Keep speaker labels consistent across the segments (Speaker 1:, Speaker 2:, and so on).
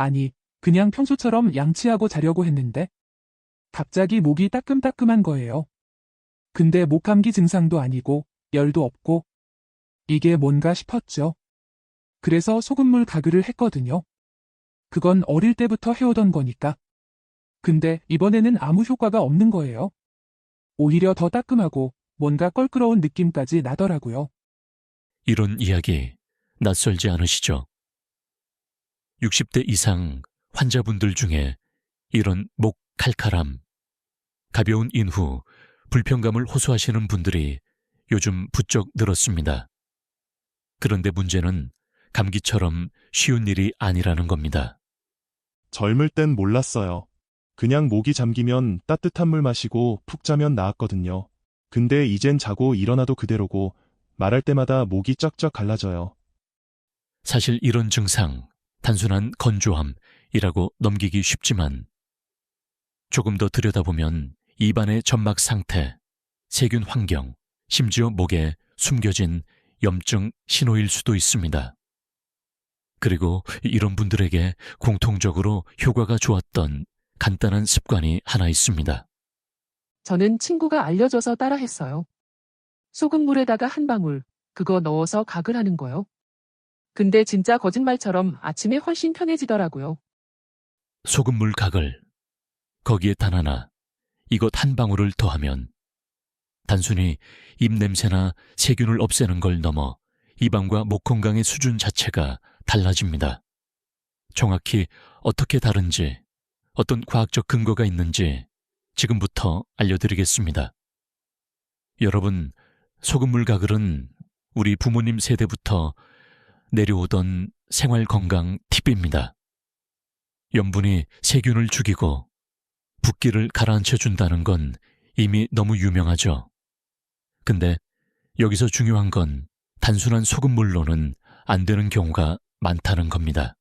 Speaker 1: 아니, 그냥 평소처럼 양치하고 자려고 했는데 갑자기 목이 따끔따끔한 거예요. 근데 목감기 증상도 아니고 열도 없고 이게 뭔가 싶었죠. 그래서 소금물 가글을 했거든요. 그건 어릴 때부터 해오던 거니까. 근데 이번에는 아무 효과가 없는 거예요. 오히려 더 따끔하고 뭔가 껄끄러운 느낌까지 나더라고요.
Speaker 2: 이런 이야기 낯설지 않으시죠? 60대 이상 환자분들 중에 이런 목 칼칼함, 가벼운 인후, 불편감을 호소하시는 분들이 요즘 부쩍 늘었습니다. 그런데 문제는 감기처럼 쉬운 일이 아니라는 겁니다.
Speaker 3: 젊을 땐 몰랐어요. 그냥 목이 잠기면 따뜻한 물 마시고 푹 자면 나았거든요. 근데 이젠 자고 일어나도 그대로고 말할 때마다 목이 쩍쩍 갈라져요.
Speaker 2: 사실 이런 증상, 단순한 건조함이라고 넘기기 쉽지만 조금 더 들여다보면 입안의 점막 상태, 세균 환경, 심지어 목에 숨겨진 염증 신호일 수도 있습니다. 그리고 이런 분들에게 공통적으로 효과가 좋았던 간단한 습관이 하나 있습니다.
Speaker 4: 저는 친구가 알려줘서 따라했어요. 소금물에다가 한 방울, 그거 넣어서 각을 하는 거요. 근데 진짜 거짓말처럼 아침에 훨씬 편해지더라고요.
Speaker 2: 소금물 각을, 거기에 단 하나, 이것 한 방울을 더하면 단순히 입냄새나 세균을 없애는 걸 넘어 입안과 목 건강의 수준 자체가 달라집니다. 정확히 어떻게 다른지, 어떤 과학적 근거가 있는지 지금부터 알려드리겠습니다. 여러분, 소금물 가글은 우리 부모님 세대부터 내려오던 생활 건강 팁입니다. 염분이 세균을 죽이고 붓기를 가라앉혀 준다는 건 이미 너무 유명하죠. 근데 여기서 중요한 건 단순한 소금물로는 안 되는 경우가 많다는 겁니다.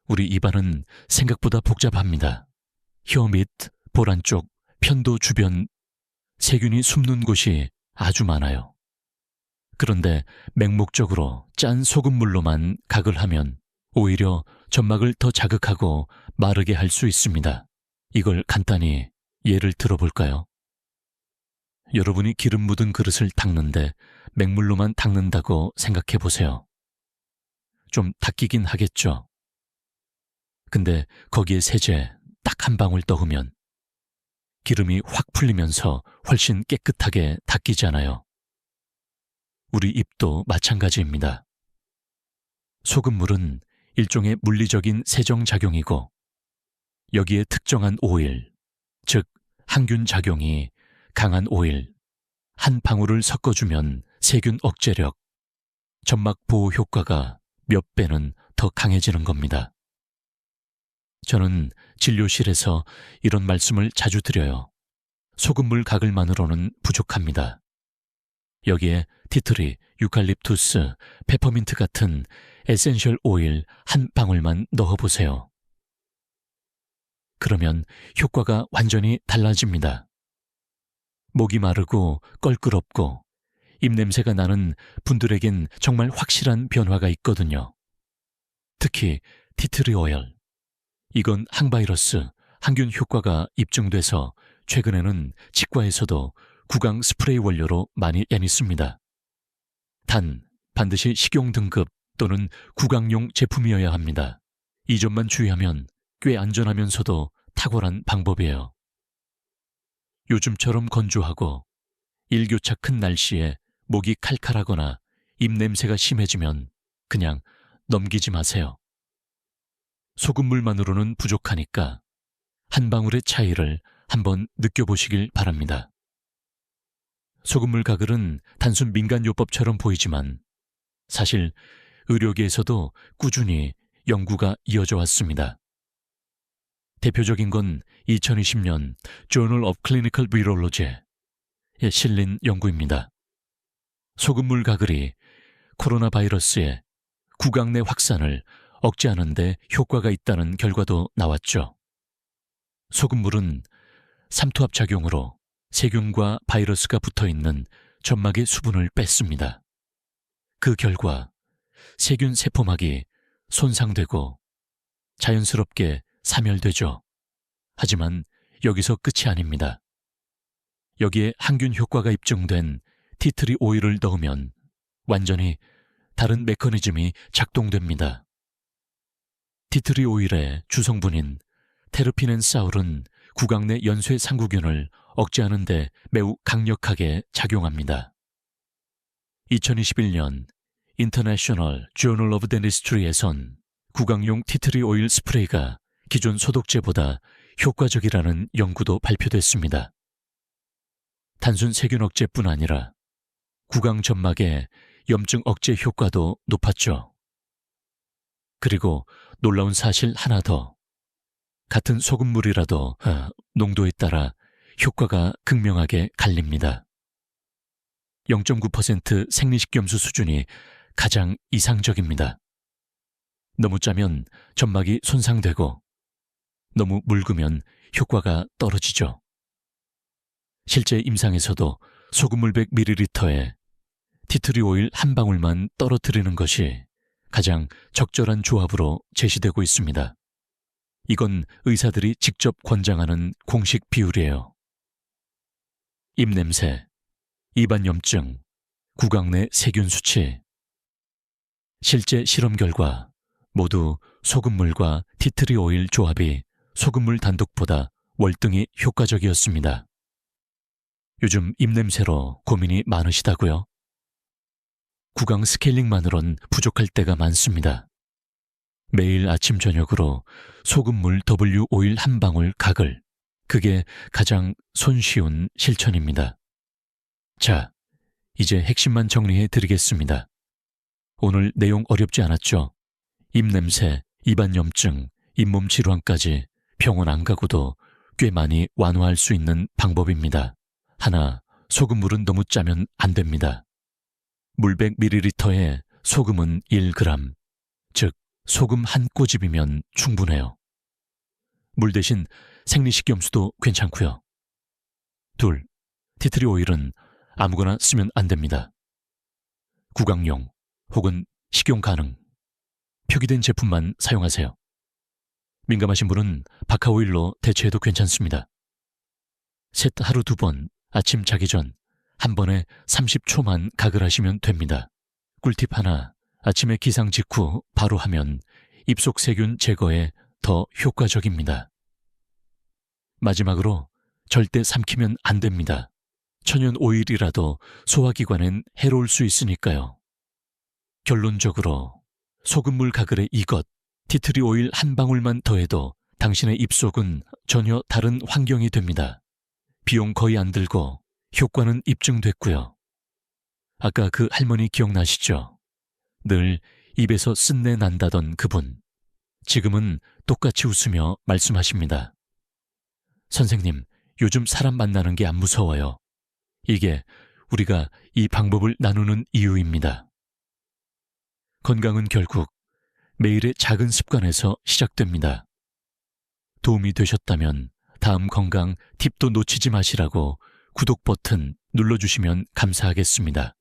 Speaker 2: 우리 입안은 생각보다 복잡합니다. 혀 및 볼 안쪽, 편도 주변 세균이 숨는 곳이 아주 많아요. 그런데 맹목적으로 짠 소금물로만 각을 하면 오히려 점막을 더 자극하고 마르게 할 수 있습니다. 이걸 간단히 예를 들어볼까요? 여러분이 기름 묻은 그릇을 닦는데 맹물로만 닦는다고 생각해 보세요. 좀 닦이긴 하겠죠. 근데 거기에 세제 딱 한 방울 떠으면 기름이 확 풀리면서 훨씬 깨끗하게 닦이잖아요. 우리 입도 마찬가지입니다. 소금물은 일종의 물리적인 세정작용이고 여기에 특정한 오일, 즉 항균 작용이 강한 오일, 한 방울을 섞어주면 세균 억제력, 점막 보호 효과가 몇 배는 더 강해지는 겁니다. 저는 진료실에서 이런 말씀을 자주 드려요. 소금물 가글만으로는 부족합니다. 여기에 티트리, 유칼립투스, 페퍼민트 같은 에센셜 오일 한 방울만 넣어보세요. 그러면 효과가 완전히 달라집니다. 목이 마르고 껄끄럽고 입냄새가 나는 분들에겐 정말 확실한 변화가 있거든요. 특히 티트리 오일. 이건 항바이러스, 항균 효과가 입증돼서 최근에는 치과에서도 구강 스프레이 원료로 많이 애밌습니다. 단, 반드시 식용 등급 또는 구강용 제품이어야 합니다. 이 점만 주의하면 꽤 안전하면서도 탁월한 방법이에요. 요즘처럼 건조하고 일교차 큰 날씨에 목이 칼칼하거나 입냄새가 심해지면 그냥 넘기지 마세요. 소금물만으로는 부족하니까 한 방울의 차이를 한번 느껴보시길 바랍니다. 소금물 가글은 단순 민간요법처럼 보이지만 사실 의료계에서도 꾸준히 연구가 이어져 왔습니다. 대표적인 건 2020년 Journal of Clinical Virology에 실린 연구입니다. 소금물 가글이 코로나 바이러스의 구강 내 확산을 억제하는 데 효과가 있다는 결과도 나왔죠. 소금물은 삼투압 작용으로 세균과 바이러스가 붙어있는 점막의 수분을 뺐습니다. 그 결과 세균 세포막이 손상되고 자연스럽게 사멸되죠. 하지만 여기서 끝이 아닙니다. 여기에 항균 효과가 입증된 티트리 오일을 넣으면 완전히 다른 메커니즘이 작동됩니다. 티트리 오일의 주성분인 테르피넨사울은 구강 내 연쇄 상구균을 억제하는 데 매우 강력하게 작용합니다. 2021년 인터내셔널 저널 오브 데니스트리에선 구강용 티트리 오일 스프레이가 기존 소독제보다 효과적이라는 연구도 발표됐습니다. 단순 세균 억제뿐 아니라 구강 점막의 염증 억제 효과도 높았죠. 그리고 놀라운 사실 하나 더. 같은 소금물이라도 농도에 따라 효과가 극명하게 갈립니다. 0.9% 생리식염수 수준이 가장 이상적입니다. 너무 짜면 점막이 손상되고 너무 묽으면 효과가 떨어지죠. 실제 임상에서도 소금물 100ml에 티트리 오일 한 방울만 떨어뜨리는 것이 가장 적절한 조합으로 제시되고 있습니다. 이건 의사들이 직접 권장하는 공식 비율이에요. 입냄새, 입안염증, 구강 내 세균 수치. 실제 실험 결과 모두 소금물과 티트리 오일 조합이 소금물 단독보다 월등히 효과적이었습니다. 요즘 입냄새로 고민이 많으시다고요? 구강 스케일링만으론 부족할 때가 많습니다. 매일 아침 저녁으로 소금물 W 오일 한 방울 각을, 그게 가장 손쉬운 실천입니다. 자, 이제 핵심만 정리해 드리겠습니다. 오늘 내용 어렵지 않았죠? 입냄새, 입안염증, 잇몸 질환까지 병원 안 가고도 꽤 많이 완화할 수 있는 방법입니다. 하나, 소금물은 너무 짜면 안 됩니다. 물 100ml에 소금은 1g, 즉 소금 한 꼬집이면 충분해요. 물 대신 생리식염수도 괜찮고요. 둘, 티트리 오일은 아무거나 쓰면 안 됩니다. 구강용 혹은 식용 가능, 표기된 제품만 사용하세요. 민감하신 분은 바카 오일로 대체해도 괜찮습니다. 셋 하루 2번, 아침 자기 전 한 번에 30초만 각을 하시면 됩니다. 꿀팁 하나, 아침에 기상 직후 바로 하면 입속 세균 제거에 더 효과적입니다. 마지막으로 절대 삼키면 안 됩니다. 천연 오일이라도 소화기관엔 해로울 수 있으니까요. 결론적으로 소금물 가글에 이것, 티트리 오일 한 방울만 더해도 당신의 입속은 전혀 다른 환경이 됩니다. 비용 거의 안 들고 효과는 입증됐고요. 아까 그 할머니 기억나시죠? 늘 입에서 쓴내 난다던 그분. 지금은 똑같이 웃으며 말씀하십니다. 선생님, 요즘 사람 만나는 게 안 무서워요. 이게 우리가 이 방법을 나누는 이유입니다. 건강은 결국 매일의 작은 습관에서 시작됩니다. 도움이 되셨다면 다음 건강 팁도 놓치지 마시라고 구독 버튼 눌러주시면 감사하겠습니다.